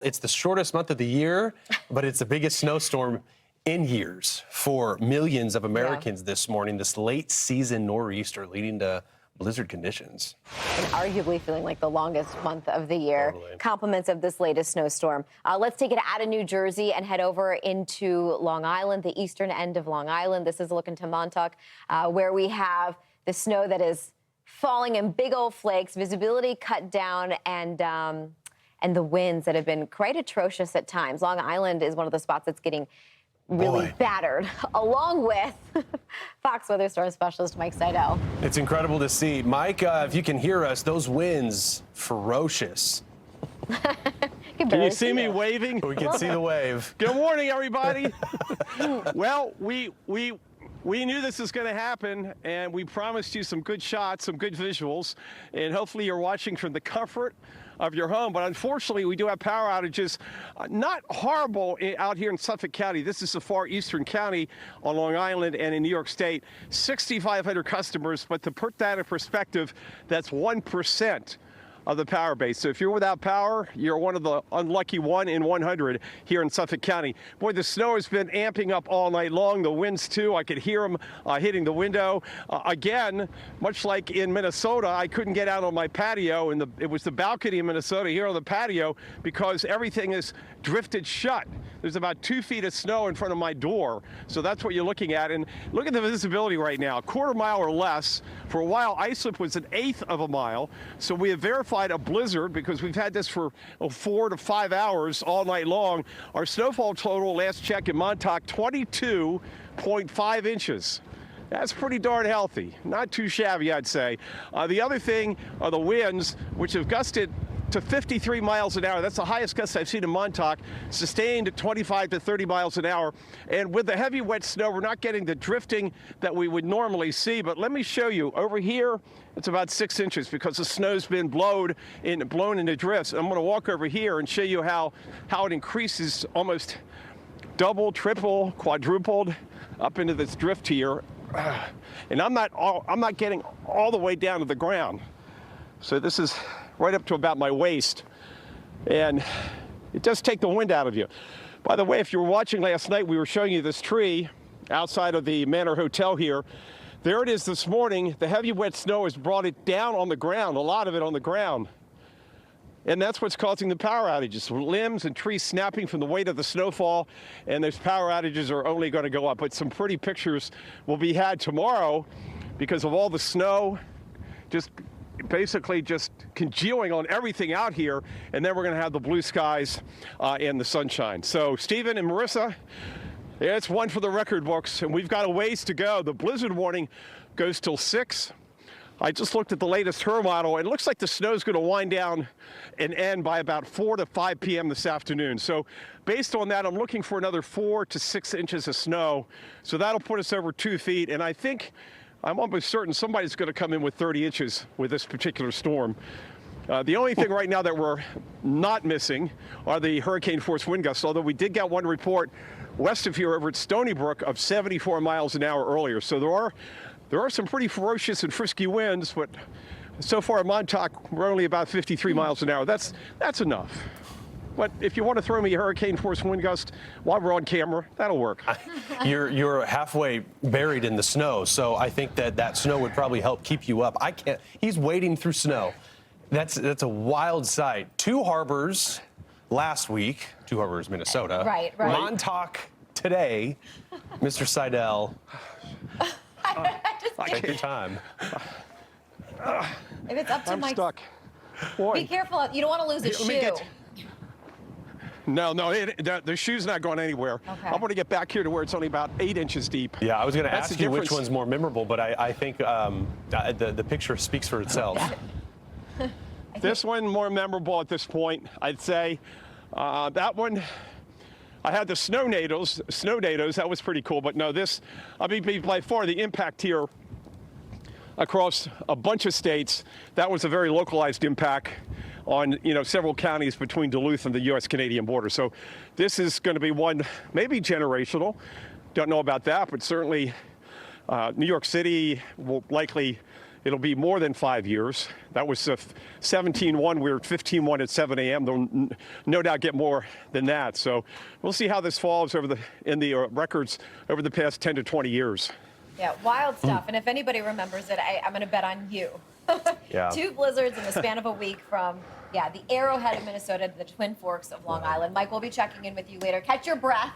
It's the shortest month of the year, but it's the biggest snowstorm in years for millions of Americans this morning. This late season nor'easter leading to blizzard conditions. And arguably feeling like the longest month of the year. Totally. Compliments of this latest snowstorm. Let's take it out of New Jersey and head over into Long Island, the eastern end of Long Island. This is a look into Montauk, where we have the snow that is falling in big old flakes, visibility cut down, and the winds that have been quite atrocious at times. Long Island is one of the spots that's getting really battered, along with Fox Weather Storm Specialist Mike Seidel. It's incredible to see. Mike, if you can hear us, those winds, ferocious. Can you see me waving? We can see the wave. Good morning, everybody. Well, we knew this was going to happen, and we promised you some good shots, some good visuals, and hopefully you're watching from the comfort of your home. But unfortunately, we do have power outages. Not horrible out here in Suffolk County. This is the far eastern county on Long Island and in New York State. 6,500 customers, but to put that in perspective, that's 1% of the power base. So if you're without power, you're one of the unlucky 1 in 100 here in Suffolk County. Boy, the snow has been amping up all night long. The winds too. I could hear them hitting the window. Again, much like in Minnesota, I couldn't get out on my patio, and it was the balcony in Minnesota here on the patio because everything is drifted shut. There's about 2 feet of snow in front of my door. So that's what you're looking at. And look at the visibility right now, a quarter mile or less. For a while, islip was 1/8 of a mile. So we have verified a blizzard because we've had this for 4 to 5 hours all night long. Our snowfall total, last check in Montauk, 22.5 inches. That's pretty darn healthy. Not too shabby, I'd say. The other thing are the winds, which have gusted to 53 miles an hour. That's the highest gust I've seen in Montauk, sustained at 25 to 30 miles an hour. And with the heavy wet snow, we're not getting the drifting that we would normally see. But let me show you. Over here, it's about 6 inches because the snow's been blown into drifts. I'm going to walk over here and show you how it increases almost double, triple, quadrupled up into this drift here. And I'm not getting all the way down to the ground. So this is right up to about my waist, and it does take the wind out of you. By the way, if you were watching last night, we were showing you this tree outside of the Manor Hotel here. There it is this morning. The heavy wet snow has brought it down on the ground, a lot of it on the ground. And that's what's causing the power outages. Limbs and trees snapping from the weight of the snowfall, and those power outages are only going to go up. But some pretty pictures will be had tomorrow because of all the snow basically just congealing on everything out here, and then we're going to have the blue skies and the sunshine. So Stephen and Marissa, it's one for the record books, and we've got a ways to go. The blizzard warning goes till 6. I just looked at the latest HER model, and it looks like the snow is going to wind down and end by about 4 to 5 p.m. this afternoon. So based on that, I'm looking for another 4 to 6 inches of snow. So that'll put us over 2 feet, and I'm almost certain somebody's going to come in with 30 inches with this particular storm. The only thing right now that we're not missing are the hurricane-force wind gusts, although we did get one report west of here over at Stony Brook of 74 miles an hour earlier. So there are some pretty ferocious and frisky winds, but so far in Montauk, we're only about 53 miles an hour. That's enough. But if you want to throw me a hurricane-force wind gust while we're on camera, that'll work. You're halfway buried in the snow, so I think that snow would probably help keep you up. I can't. He's wading through snow. That's a wild sight. 2 harbors last week. 2 harbors, Minnesota. Right. Montauk today. Mr. Seidel, take your time. If it's up to I'm Mike, stuck. Boy. be careful. You don't want to lose a shoe. No, the shoe's not going anywhere. Okay. I'm going to get back here to where it's only about 8 inches deep. Yeah, I was going to That's ask the you which difference. one's more memorable, but I think the picture speaks for itself. This one more memorable at this point, I'd say. That one, I had the snow nados. That was pretty cool. But no, by far the impact here across a bunch of states, that was a very localized impact on several counties between Duluth and the U.S.-Canadian border. So this is going to be one maybe generational. Don't know about that, but certainly New York City will likely it'll be more than 5 years. That was 17-1. We were 15-1 at 7 a.m. They'll no doubt get more than that. So we'll see how this falls in the records over the past 10 to 20 years. Yeah, wild stuff. And if anybody remembers it, I'm going to bet on you. Yeah. 2 blizzards in the span of a week from, the Arrowhead of Minnesota to the Twin Forks of Long Island. Mike, we'll be checking in with you later. Catch your breath.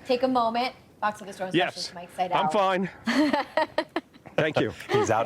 Take a moment. Fox Weather Storm Specialist Mike Seidel. I'm fine. Thank you. He's out.